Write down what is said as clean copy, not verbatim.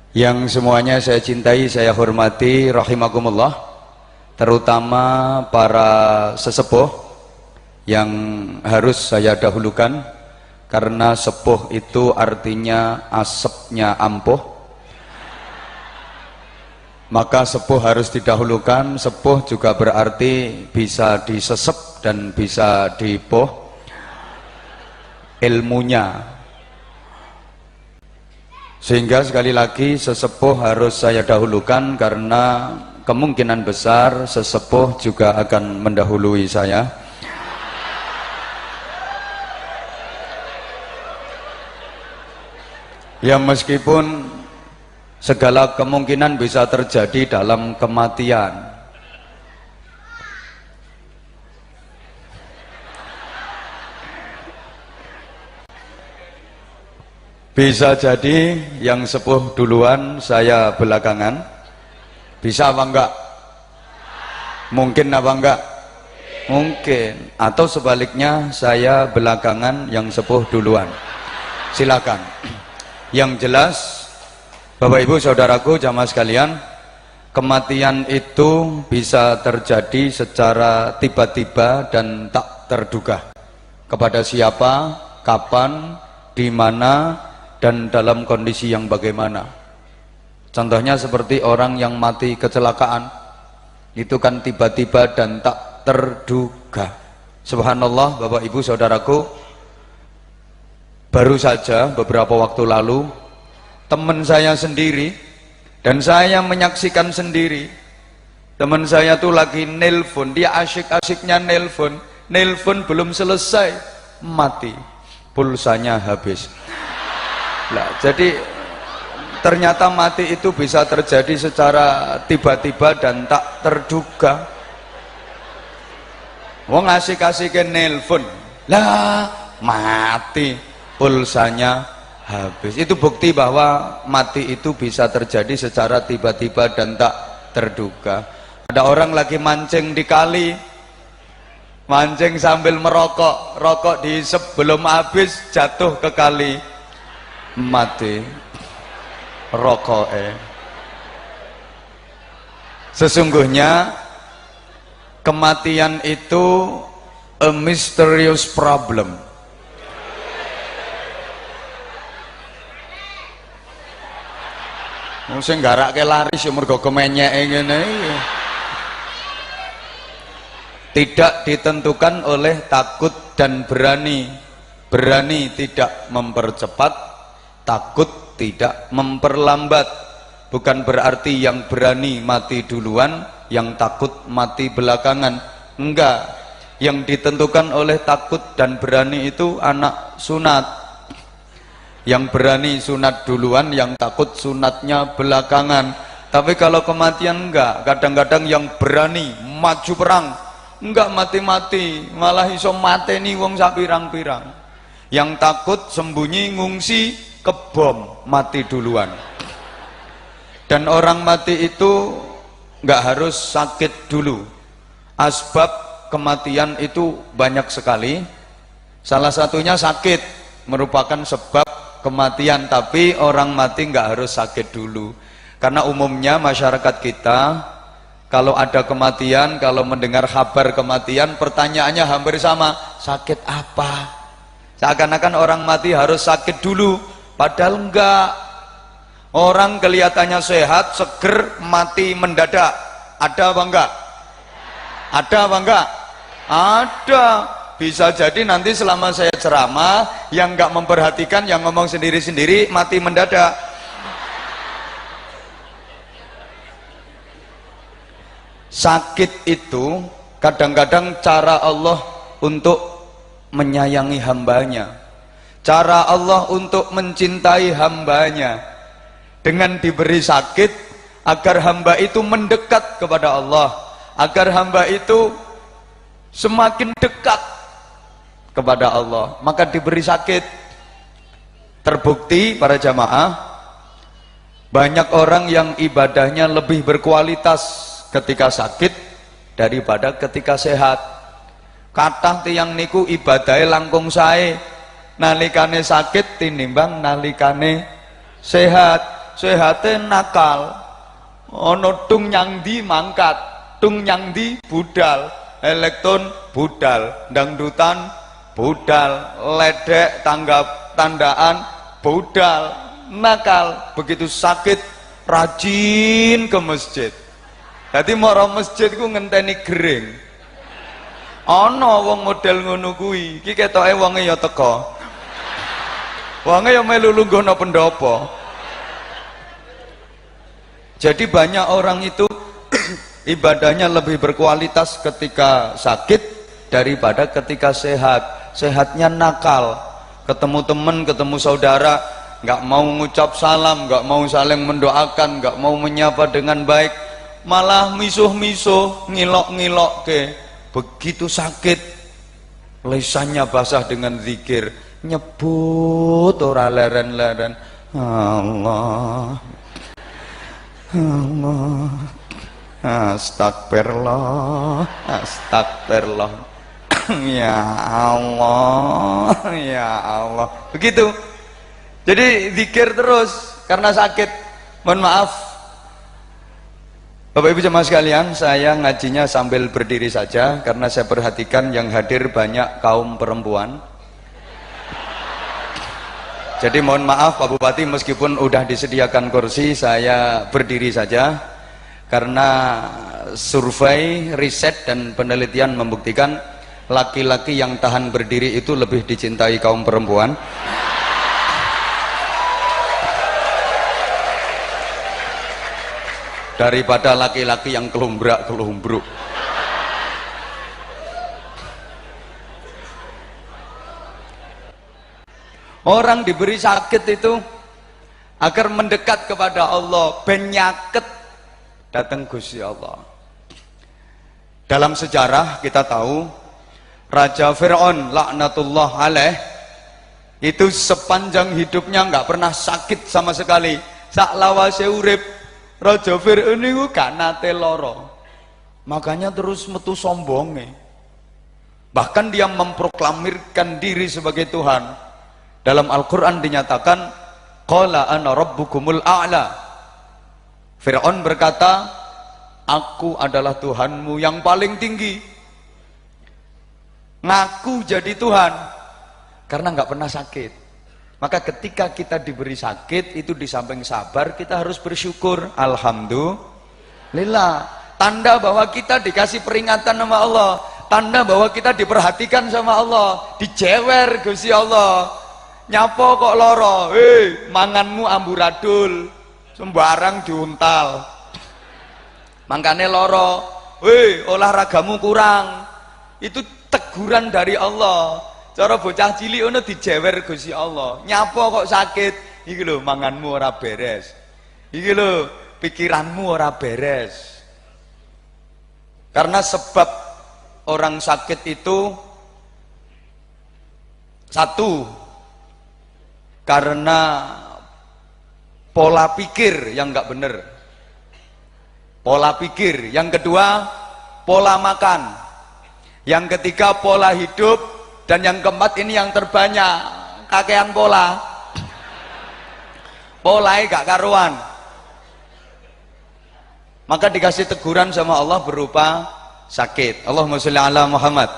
Yang semuanya saya cintai, saya hormati, rahimakumullah, terutama para sesepuh yang harus saya dahulukan, karena sepuh itu artinya asapnya ampuh, maka sepuh harus didahulukan. Sepuh juga berarti bisa disesep dan bisa dipoh ilmunya. Sehingga sekali lagi sesepuh harus saya dahulukan, karena kemungkinan besar sesepuh juga akan mendahului saya. Ya, meskipun segala kemungkinan bisa terjadi dalam kematian, bisa jadi yang sepuh duluan, saya belakangan. Bisa apa enggak? Mungkin apa enggak? Mungkin. Atau sebaliknya, saya belakangan, yang sepuh duluan. Silakan. Yang jelas, Bapak Ibu Saudaraku jamaah sekalian, kematian itu bisa terjadi secara tiba-tiba dan tak terduga. Kepada siapa, kapan, di mana, dan dalam kondisi yang bagaimana. Contohnya seperti orang yang mati kecelakaan, itu kan tiba-tiba dan tak terduga. Subhanallah, Bapak Ibu Saudaraku, baru saja beberapa waktu lalu teman saya sendiri, dan saya menyaksikan sendiri, teman saya tuh lagi nelpon, dia asyik-asyiknya nelpon belum selesai mati, pulsanya habis. Nah, jadi ternyata mati itu bisa terjadi secara tiba-tiba dan tak terduga. Wong asik-asike nelpon, lah mati, pulsanya habis. Itu bukti bahwa mati itu bisa terjadi secara tiba-tiba dan tak terduga. Ada orang lagi mancing di kali, mancing sambil merokok, rokok dihisep belum habis, jatuh ke kali, mati rokoknya. Sesungguhnya kematian itu a mysterious problem. Sing garake laris ya mergo kemenyeke ngene iki. Tidak ditentukan oleh takut dan berani. Berani tidak mempercepat, takut tidak memperlambat. Bukan berarti yang berani mati duluan, yang takut mati belakangan. Enggak. Yang ditentukan oleh takut dan berani itu anak sunat. Yang berani sunat duluan, yang takut sunatnya belakangan. Tapi kalau kematian enggak. Kadang-kadang yang berani maju perang, enggak mati-mati, malah iso mateni wong sak pirang-pirang. Yang takut sembunyi ngungsi ke bom, mati duluan. Dan orang mati itu nggak harus sakit dulu. Asbab kematian itu banyak sekali. Salah satunya sakit merupakan sebab kematian, tapi orang mati nggak harus sakit dulu. Karena umumnya masyarakat kita kalau ada kematian, kalau mendengar kabar kematian, pertanyaannya hampir sama, sakit apa? Seakan-akan orang mati harus sakit dulu, padahal enggak. Orang kelihatannya sehat, seger, mati mendadak. Ada apa enggak? Ada apa enggak? Ada. Bisa jadi nanti selama saya ceramah, yang enggak memperhatikan, yang ngomong sendiri-sendiri, mati mendadak. Sakit itu kadang-kadang cara Allah untuk menyayangi hambanya, cara Allah untuk mencintai hambanya, dengan diberi sakit agar hamba itu mendekat kepada Allah, agar hamba itu semakin dekat kepada Allah, maka diberi sakit. Terbukti para jamaah, banyak orang yang ibadahnya lebih berkualitas ketika sakit daripada ketika sehat. Kathah tiyang niku ibadahe langkung sae nalikane sakit tinimbang nalikane sehat. sehate nakal. Ono tung nyang di mangkat, tung nyang di budal, elektron budal, dangdutan budal, ledek tanggap tandaan budal, nakal. Begitu sakit rajin ke masjid. Jadi mara masjid ku ngenteni gering. Ana wong model ngono kuwi, iki ketoke wonge ya teka. Wonge ya melu lungguhna pendopo. Jadi banyak orang itu ibadahnya lebih berkualitas ketika sakit daripada ketika sehat. Sehatnya nakal, ketemu teman, ketemu saudara, nggak mau ngucap salam, nggak mau saling mendoakan, nggak mau menyapa dengan baik, malah misuh-misuh, ngilok-ngilok ke. Begitu sakit, lisannya basah dengan zikir, nyebut ora leren-leren, Allah, Allah, astagfirullah, astagfirullah, ya Allah, ya Allah. Begitu. Jadi zikir terus karena sakit. Mohon maaf Bapak Ibu jemaah sekalian, saya ngajinya sambil berdiri saja karena saya perhatikan yang hadir banyak kaum perempuan. Jadi mohon maaf Pak Bupati, meskipun udah disediakan kursi, saya berdiri saja karena survei, riset dan penelitian membuktikan laki-laki yang tahan berdiri itu lebih dicintai kaum perempuan. Daripada laki-laki yang kelumbrak-kelumbruk. Orang diberi sakit itu agar mendekat kepada Allah, benyaket datang Gusti Allah. Dalam sejarah kita tahu Raja Fir'aun laknatullah alaih itu sepanjang hidupnya nggak pernah sakit sama sekali. Sak lawase urip Raja Fir'aun itu gak nate loro. Makanya terus metu sombonge. Bahkan dia memproklamirkan diri sebagai Tuhan. Dalam Al-Quran dinyatakan qala ana rabbukumul a'la. Fir'aun berkata, aku adalah Tuhanmu yang paling tinggi. Ngaku jadi Tuhan karena nggak pernah sakit. Maka ketika kita diberi sakit, itu di samping sabar, kita harus bersyukur. Alhamdulillah. Tanda bahwa kita dikasih peringatan sama Allah. Tanda bahwa kita diperhatikan sama Allah. Dijewer Gusti Allah. Nyapo kok loro? Manganmu amburadul. Sembarang diuntal. Mangkane loro. Olahragamu kurang. Itu teguran dari Allah. Cara bocah cilik ono dijewer Gusti Allah. Nyapa kok sakit? Iki lho manganmu ora beres. Iki lho pikiranmu ora beres. Karena sebab orang sakit itu satu, karena pola pikir yang enggak benar. Pola pikir. Yang kedua, pola makan. Yang ketiga, pola hidup. Dan yang keempat ini yang terbanyak, kakean pola. Polanya gak karuan. Maka dikasih teguran sama Allah berupa sakit. Allahumma sholli ala Muhammad.